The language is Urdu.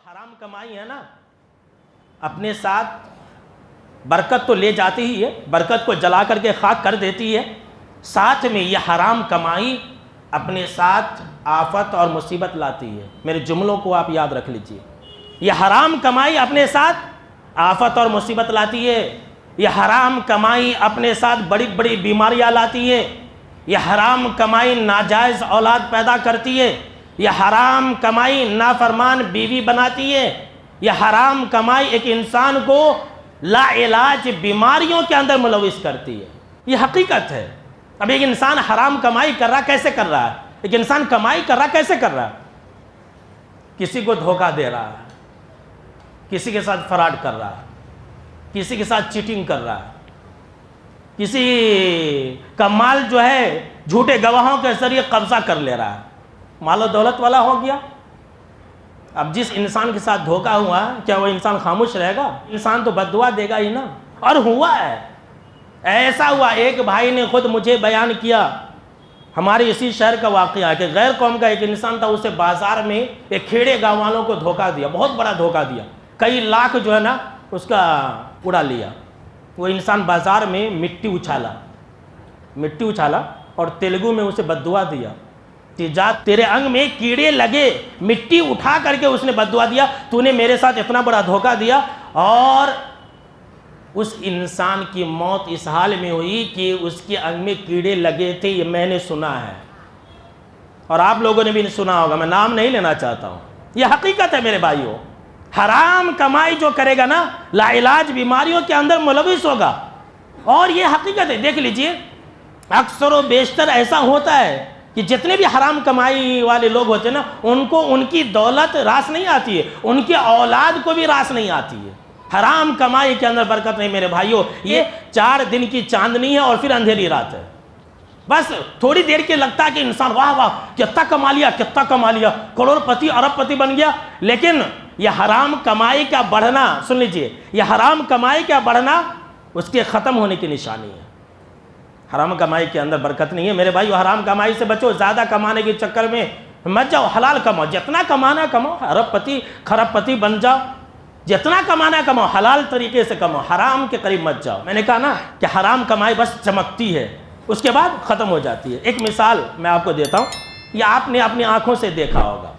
حرام کمائی ہے نا اپنے ساتھ برکت تو لے جاتی ہی ہے، برکت کو جلا کر کے خاک کر دیتی ہے، ساتھ میں یہ حرام کمائی اپنے ساتھ آفت اور مصیبت لاتی ہے۔ میرے جملوں کو آپ یاد رکھ لیجئے، یہ حرام کمائی اپنے ساتھ آفت اور مصیبت لاتی ہے، یہ حرام کمائی اپنے ساتھ بڑی بڑی بیماریاں لاتی ہے، یہ حرام کمائی ناجائز اولاد پیدا کرتی ہے، یہ حرام کمائی نافرمان بیوی بناتی ہے، یہ حرام کمائی ایک انسان کو لا علاج بیماریوں کے اندر ملوث کرتی ہے۔ یہ حقیقت ہے۔ اب ایک انسان حرام کمائی کر رہا کیسے کر رہا ہے؟ ایک انسان کمائی کر رہا کیسے کر رہا ہے؟ کسی کو دھوکہ دے رہا ہے، کسی کے ساتھ فراڈ کر رہا ہے، کسی کے ساتھ چیٹنگ کر رہا ہے، کسی کا مال جو ہے جھوٹے گواہوں کے ذریعے قبضہ کر لے رہا ہے، مال و دولت والا ہو گیا۔ اب جس انسان کے ساتھ دھوکہ ہوا کیا وہ انسان خاموش رہے گا؟ انسان تو بد دعا دے گا ہی نا۔ اور ہوا ہے، ایسا ہوا، ایک بھائی نے خود مجھے بیان کیا، ہمارے اسی شہر کا واقعہ ہے کہ غیر قوم کا ایک انسان تھا، اسے بازار میں ایک کھیڑے گاؤں والوں کو دھوکہ دیا، بہت بڑا دھوکہ دیا، کئی لاکھ جو ہے نا اس کا اڑا لیا۔ وہ انسان بازار میں مٹی اچھالا اور تیلگو میں اسے بد دعا دیا کہ جا تیرے انگ میں کیڑے لگے، مٹی اٹھا کر کے اس نے بد دعا دیا، تو نے میرے ساتھ اتنا بڑا دھوکہ دیا۔ اور اس انسان کی موت اس حال میں ہوئی کہ اس کے انگ میں کیڑے لگے تھے، یہ میں نے سنا ہے اور آپ لوگوں نے بھی سنا ہوگا، میں نام نہیں لینا چاہتا ہوں، یہ حقیقت ہے میرے بھائیوں۔ حرام کمائی جو کرے گا نا لا علاج بیماریوں کے اندر ملوث ہوگا، اور یہ حقیقت ہے۔ دیکھ لیجئے اکثر و بیشتر ایسا ہوتا ہے کہ جتنے بھی حرام کمائی والے لوگ ہوتے ہیں نا ان کو ان کی دولت راس نہیں آتی ہے، ان کی اولاد کو بھی راس نہیں آتی ہے۔ حرام کمائی کے اندر برکت نہیں میرے بھائیوں، یہ 4 دن کی چاندنی ہے اور پھر اندھیری رات ہے۔ بس تھوڑی دیر کے لگتا ہے کہ انسان واہ واہ کتنا کما لیا، کروڑ پتی ارب پتی بن گیا، لیکن یہ حرام کمائی کا بڑھنا، سن لیجئے، یہ حرام کمائی کا بڑھنا اس کے ختم ہونے کی نشانی ہے۔ حرام کمائی کے اندر برکت نہیں ہے میرے بھائیو، حرام کمائی سے بچو، زیادہ کمانے کے چکر میں مت جاؤ، حلال کماؤ، جتنا کمانا کماؤ، ارب پتی خرب پتی بن جاؤ، جتنا کمانا کماؤ، حلال طریقے سے کماؤ، حرام کے قریب مت جاؤ۔ میں نے کہا نا کہ حرام کمائی بس چمکتی ہے، اس کے بعد ختم ہو جاتی ہے۔ ایک مثال میں آپ کو دیتا ہوں، یہ آپ نے اپنی آنکھوں سے دیکھا ہوگا۔